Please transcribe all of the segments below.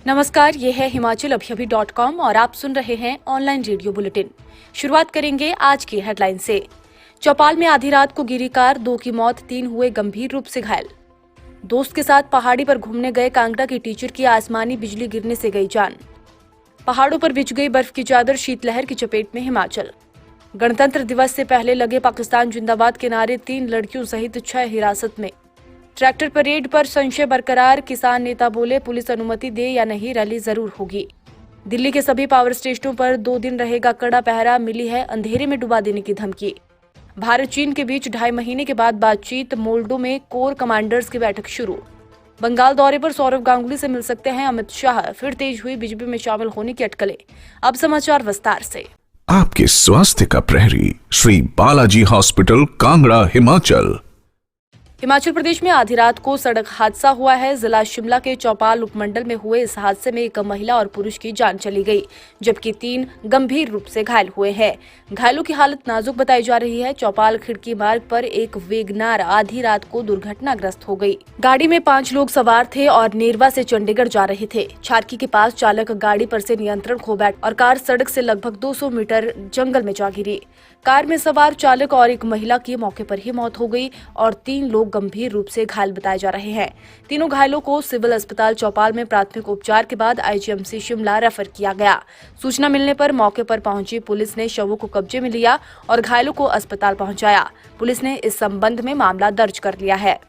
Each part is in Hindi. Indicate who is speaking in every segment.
Speaker 1: नमस्कार, ये है हिमाचल अभी.com और आप सुन रहे हैं ऑनलाइन रेडियो बुलेटिन। शुरुआत करेंगे आज की हेडलाइन से। चौपाल में आधी रात को गिरी कार, 2 की मौत, 3 हुए गंभीर रूप से घायल। दोस्त के साथ पहाड़ी पर घूमने गए कांगड़ा के टीचर की आसमानी बिजली गिरने से गई जान। पहाड़ों पर बिछ गई बर्फ की चादर, शीतलहर की चपेट में हिमाचल। गणतंत्र दिवस से पहले लगे पाकिस्तान जिंदाबाद के नारे, 3 लड़कियों सहित 6 हिरासत में। ट्रैक्टर परेड पर संशय बरकरार, किसान नेता बोले पुलिस अनुमति दे या नहीं रैली जरूर होगी। दिल्ली के सभी पावर स्टेशनों पर 2 दिन रहेगा कड़ा पहरा, मिली है अंधेरे में डुबा देने की धमकी। भारत चीन के बीच 2.5 महीने के बाद बातचीत, मोल्डो में कोर कमांडर्स की बैठक शुरू। बंगाल दौरे पर सौरव गांगुली से मिल सकते हैं अमित शाह, फिर तेज हुई बीजेपी में शामिल होने की अटकलें। अब समाचार विस्तार से।
Speaker 2: आपके स्वास्थ्य का प्रहरी श्री बालाजी हॉस्पिटल, कांगड़ा, हिमाचल।
Speaker 1: हिमाचल प्रदेश में आधी रात को सड़क हादसा हुआ है। जिला शिमला के चौपाल उपमंडल में हुए इस हादसे में एक महिला और पुरुष की जान चली गई, जबकि 3 गंभीर रूप से घायल हुए हैं। घायलों की हालत नाजुक बताई जा रही है। चौपाल खिड़की मार्ग पर एक वेगनार आधी रात को दुर्घटनाग्रस्त हो गई। गाड़ी में 5 लोग सवार थे और नेरवा से चंडीगढ़ जा रहे थे। छारकी के पास चालक गाड़ी पर से नियंत्रण खो बैठा और कार सड़क से लगभग 200 मीटर जंगल में जा गिरी। कार में सवार चालक और एक महिला की मौके पर ही मौत हो गई और 3 लोग गंभीर रूप से घायल बताए जा रहे हैं। तीनों घायलों को सिविल अस्पताल चौपाल में प्राथमिक उपचार के बाद आईजीएमसी शिमला रेफर किया गया। सूचना मिलने पर मौके पर पहुंची पुलिस ने शवों को कब्जे में लिया और घायलों को अस्पताल पहुंचाया। पुलिस ने इस संबंध में मामला दर्ज कर लिया है।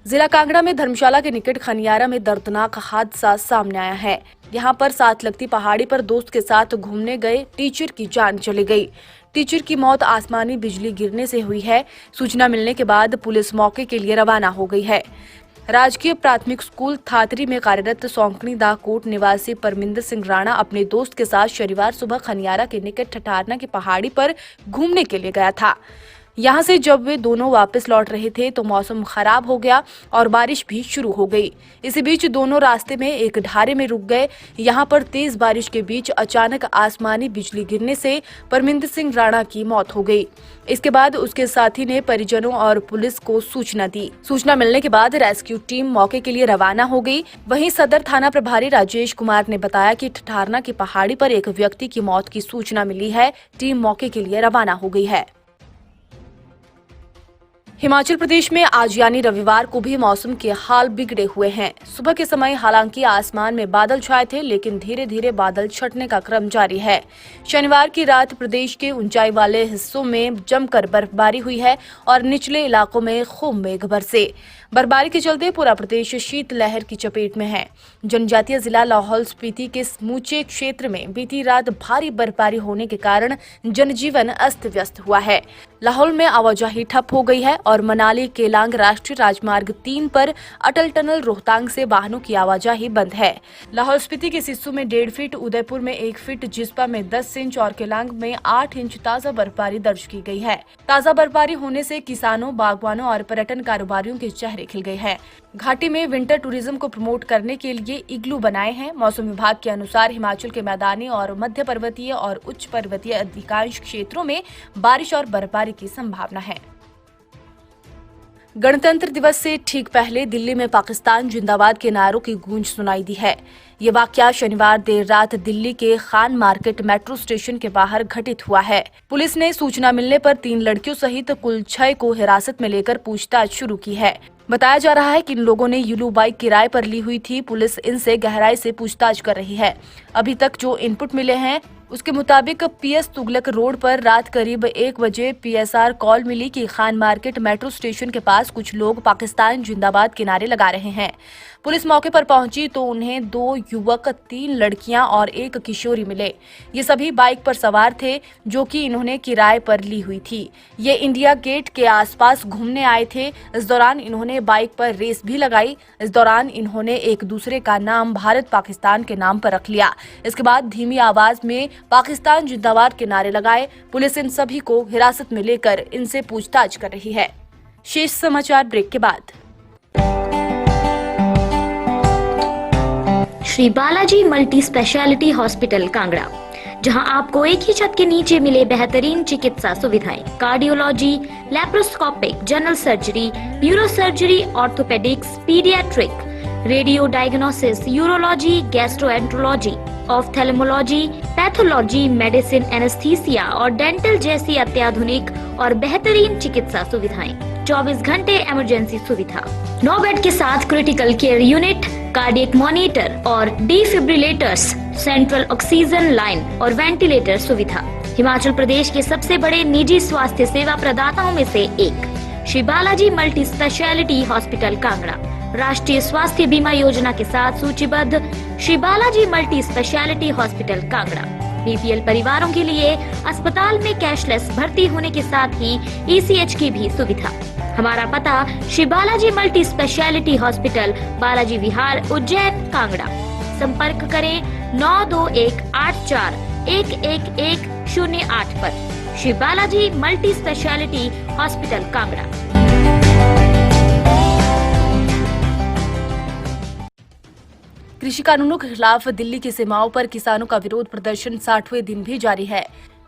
Speaker 1: जिला कांगड़ा में धर्मशाला के निकट खनियारा में दर्दनाक हादसा सामने आया है। यहाँ पर साथ लगती पहाड़ी पर दोस्त के साथ घूमने गए टीचर की जान चली गई। टीचर की मौत आसमानी बिजली गिरने से हुई है। सूचना मिलने के बाद पुलिस मौके के लिए रवाना हो गई है। राजकीय प्राथमिक स्कूल थातरी में कार्यरत सौंकनी दा कोट निवासी परमिंदर सिंह राणा अपने दोस्त के साथ शनिवार सुबह खनियारा के निकट ठठारना की पहाड़ी पर घूमने के लिए गया था। यहाँ से जब वे दोनों वापस लौट रहे थे तो मौसम खराब हो गया और बारिश भी शुरू हो गई। इसी बीच दोनों रास्ते में एक ढारे में रुक गए। यहाँ पर तेज बारिश के बीच अचानक आसमानी बिजली गिरने से परमिंदर सिंह राणा की मौत हो गई। इसके बाद उसके साथी ने परिजनों और पुलिस को सूचना दी। सूचना मिलने के बाद रेस्क्यू टीम मौके के लिए रवाना हो गई। वहीं सदर थाना प्रभारी राजेश कुमार ने बताया कि ठठारना की पहाड़ी पर एक व्यक्ति की मौत की सूचना मिली है। टीम मौके के लिए रवाना हो गई है। हिमाचल प्रदेश में आज यानी रविवार को भी मौसम के हाल बिगड़े हुए हैं। सुबह के समय हालांकि आसमान में बादल छाए थे, लेकिन धीरे धीरे बादल छटने का क्रम जारी है। शनिवार की रात प्रदेश के ऊंचाई वाले हिस्सों में जमकर बर्फबारी हुई है और निचले इलाकों में खूब मेघ बरसे। बर्फबारी के चलते पूरा प्रदेश शीतलहर की चपेट में है। जनजातीय जिला लाहौल स्पीति के समूचे क्षेत्र में बीती रात भारी बर्फबारी होने के कारण जनजीवन अस्त व्यस्त हुआ है। लाहौल में आवाजाही ठप हो गई है और मनाली केलांग राष्ट्रीय राजमार्ग 3 पर अटल टनल रोहतांग से वाहनों की आवाजाही बंद है। लाहौल स्पीति के सिस्सू में 1.5 फीट, उदयपुर में 1 फीट, जिस्पा में 10 इंच और केलांग में 8 इंच ताजा बर्फबारी दर्ज की गई है। ताजा बर्फबारी होने से किसानों, बागवानों और पर्यटन कारोबारियों के चेहरे खिल गए हैं। घाटी में विंटर टूरिज्म को प्रमोट करने के लिए इग्लू बनाए हैं। मौसम विभाग के अनुसार हिमाचल के मैदानी और मध्य पर्वतीय और उच्च पर्वतीय अधिकांश क्षेत्रों में बारिश और बर्फबारी की संभावना है। गणतंत्र दिवस से ठीक पहले दिल्ली में पाकिस्तान जिंदाबाद के नारों की गूंज सुनाई दी है। ये वाकया शनिवार देर रात दिल्ली के खान मार्केट मेट्रो स्टेशन के बाहर घटित हुआ है। पुलिस ने सूचना मिलने पर 3 लड़कियों सहित कुल 6 को हिरासत में लेकर पूछताछ शुरू की है। बताया जा रहा है कि इन लोगों ने यूलू बाइक किराए पर ली हुई थी। पुलिस इनसे गहराई से पूछताछ कर रही है। अभी तक जो इनपुट मिले हैं उसके मुताबिक पीएस तुगलक रोड पर रात करीब 1 बजे पीएसआर कॉल मिली कि खान मार्केट मेट्रो स्टेशन के पास कुछ लोग पाकिस्तान जिंदाबाद के नारे लगा रहे हैं। पुलिस मौके पर पहुंची तो उन्हें 2 युवक, 3 लड़कियां और 1 किशोरी मिले। ये सभी बाइक पर सवार थे जो कि इन्होंने किराए पर ली हुई थी। ये इंडिया गेट के आसपास घूमने आए थे। इस दौरान इन्होंने बाइक पर रेस भी लगाई। इस दौरान इन्होंने एक दूसरे का नाम भारत पाकिस्तान के नाम पर रख लिया। इसके बाद धीमी आवाज में पाकिस्तान जिंदाबाद के नारे लगाए। पुलिस इन सभी को हिरासत में लेकर इनसे पूछताछ कर रही है। शेष समाचार ब्रेक के बाद।
Speaker 3: Shri Balaji multi speciality hospital Kangra, जहां आपको एक ही छत के नीचे मिले बेहतरीन चिकित्सा सुविधाएं, cardiology, laparoscopic, general surgery, neuro surgery, orthopaedics, paediatric, radio diagnosis, urology, gastroenterology, ophthalmology, pathology, medicine, anaesthesia और डेंटल जैसी अत्याधुनिक और बेहतरीन चिकित्सा सुविधाएं। 24 घंटे इमरजेंसी सुविधा, 9 बेड के साथ critical care unit, cardiac monitor और डिफिब्रिलेटर्स, सेंट्रल ऑक्सीजन लाइन और वेंटिलेटर सुविधा। हिमाचल प्रदेश के सबसे बड़े निजी स्वास्थ्य सेवा प्रदाताओं में से एक Shri Balaji multi speciality hospital Kangra राष्ट्रीय स्वास्थ्य बीमा योजना के साथ सूचीबद्ध Shri Balaji multi speciality hospital Kangra BPL परिवारों के लिए अस्पताल में कैशलेस भर्ती होने के साथ ही ईसीएच की भी सुविधा। हमारा पता Shri Balaji multi speciality hospital, Balaji Vihar, Ujjain, Kangra. संपर्क करें 9218411108 पर। Shri Balaji multi speciality hospital Kangra.
Speaker 1: कृषि कानूनों के खिलाफ दिल्ली की सीमाओं पर किसानों का विरोध प्रदर्शन 60वें दिन भी जारी है।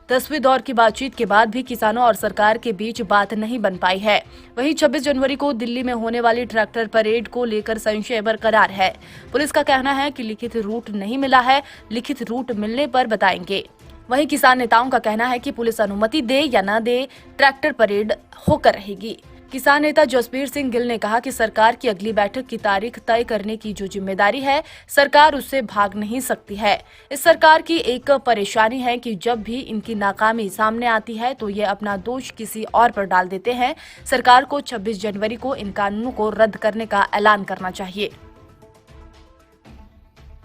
Speaker 1: 10वें दौर की बातचीत के बाद भी किसानों और सरकार के बीच बात नहीं बन पाई है। वहीं 26 जनवरी को दिल्ली में होने वाली ट्रैक्टर परेड को लेकर संशय बरकरार है। पुलिस का कहना है कि लिखित रूट नहीं मिला है, लिखित रूट मिलने पर बताएंगे। वहीं किसान नेताओं का कहना है कि पुलिस अनुमति दे या न दे, ट्रैक्टर परेड होकर रहेगी। किसान नेता जसबीर सिंह गिल ने कहा कि सरकार की अगली बैठक की तारीख तय करने की जो जिम्मेदारी है, सरकार उससे भाग नहीं सकती है। इस सरकार की एक परेशानी है कि जब भी इनकी नाकामी सामने आती है तो ये अपना दोष किसी और पर डाल देते हैं। सरकार को 26 जनवरी को इन कानूनों को रद्द करने का ऐलान करना चाहिए।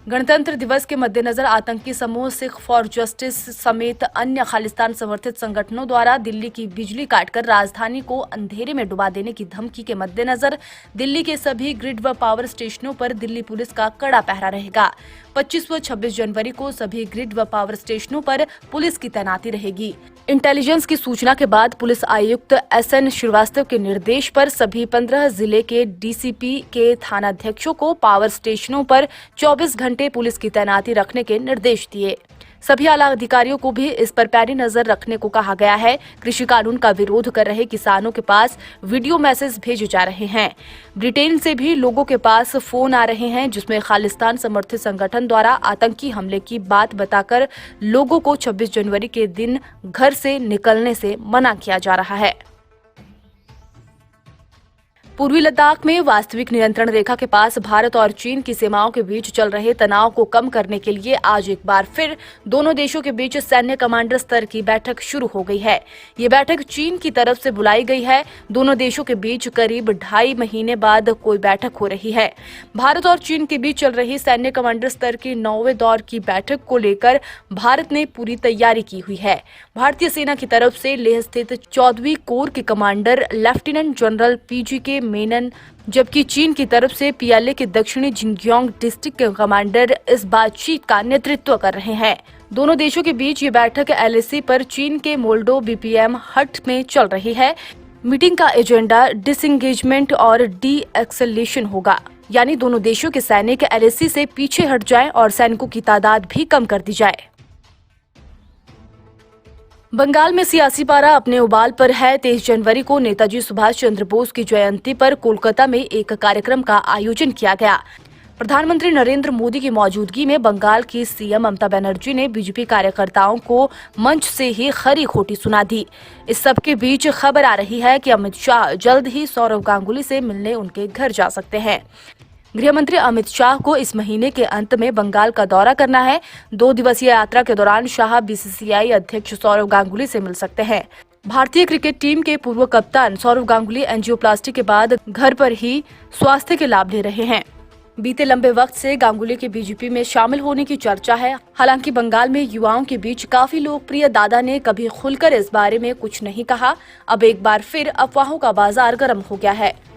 Speaker 1: गणतंत्र दिवस के मद्देनजर आतंकी समूह सिख फॉर जस्टिस समेत अन्य खालिस्तान समर्थित संगठनों द्वारा दिल्ली की बिजली काटकर राजधानी को अंधेरे में डुबा देने की धमकी के मद्देनजर दिल्ली के सभी ग्रिड व पावर स्टेशनों पर दिल्ली पुलिस का कड़ा पहरा रहेगा। 25 व 26 जनवरी को सभी ग्रिड व पावर स्टेशनों पर पुलिस की तैनाती रहेगी। इंटेलिजेंस की सूचना के बाद पुलिस आयुक्त SN श्रीवास्तव के निर्देश पर सभी 15 जिले के DCP के थानाध्यक्षों को पावर स्टेशनों पर 24 घंटे पुलिस की तैनाती रखने के निर्देश दिए। सभी आला अधिकारियों को भी इस पर पैनी नजर रखने को कहा गया है। कृषि कानून का विरोध कर रहे किसानों के पास वीडियो मैसेज भेजे जा रहे हैं। ब्रिटेन से भी लोगों के पास फोन आ रहे हैं जिसमें खालिस्तान समर्थित संगठन द्वारा आतंकी हमले की बात बताकर लोगों को 26 जनवरी के दिन घर से निकलने से मना किया जा रहा है। पूर्वी लद्दाख में वास्तविक नियंत्रण रेखा के पास भारत और चीन की सीमाओं के बीच चल रहे तनाव को कम करने के लिए आज एक बार फिर दोनों देशों के बीच सैन्य कमांडर स्तर की बैठक शुरू हो गई है। ये बैठक चीन की तरफ से बुलाई गई है। दोनों देशों के बीच करीब 2.5 महीने बाद कोई बैठक हो रही है। भारत और चीन के बीच चल रही सैन्य कमांडर स्तर की 9वें दौर की बैठक को लेकर भारत ने पूरी तैयारी की हुई है। भारतीय सेना की तरफ से लेह स्थित 14वीं कोर के commander lieutenant general PGK Menon, जबकि चीन की तरफ से PLA के दक्षिणी जिंगजियांग डिस्ट्रिक्ट के कमांडर इस बातचीत का नेतृत्व कर रहे हैं। दोनों देशों के बीच ये बैठक LAC पर चीन के मोल्डो BPM हट में चल रही है। मीटिंग का एजेंडा डिसएंगेजमेंट और डी-एक्सेलेशन होगा, यानी दोनों देशों के सैनिक LAC से पीछे हट जाएं और सैनिकों की तादाद भी कम कर दी जाए। बंगाल में सियासी पारा अपने उबाल पर है। 23 जनवरी को नेताजी सुभाष चंद्र बोस की जयंती पर कोलकाता में एक कार्यक्रम का आयोजन किया गया। प्रधानमंत्री नरेंद्र मोदी की मौजूदगी में बंगाल की CM ममता बनर्जी ने बीजेपी कार्यकर्ताओं को मंच से ही खरी खोटी सुना दी। इस सब के बीच खबर आ रही है कि अमित शाह जल्द ही सौरव गांगुली से मिलने उनके घर जा सकते हैं। गृह मंत्री अमित शाह को इस महीने के अंत में बंगाल का दौरा करना है। 2 दिवसीय यात्रा के दौरान शाह BCCI अध्यक्ष सौरव गांगुली से मिल सकते हैं। भारतीय क्रिकेट टीम के पूर्व कप्तान सौरव गांगुली एंजियोप्लास्टी के बाद घर पर ही स्वास्थ्य के लाभ ले रहे हैं। बीते लंबे वक्त से गांगुली के बीजेपी में शामिल होने की चर्चा है। हालांकि बंगाल में युवाओं के बीच काफी लोकप्रिय दादा ने कभी खुलकर इस बारे में कुछ नहीं कहा। अब एक बार फिर अफवाहों का बाजार गर्म हो गया है।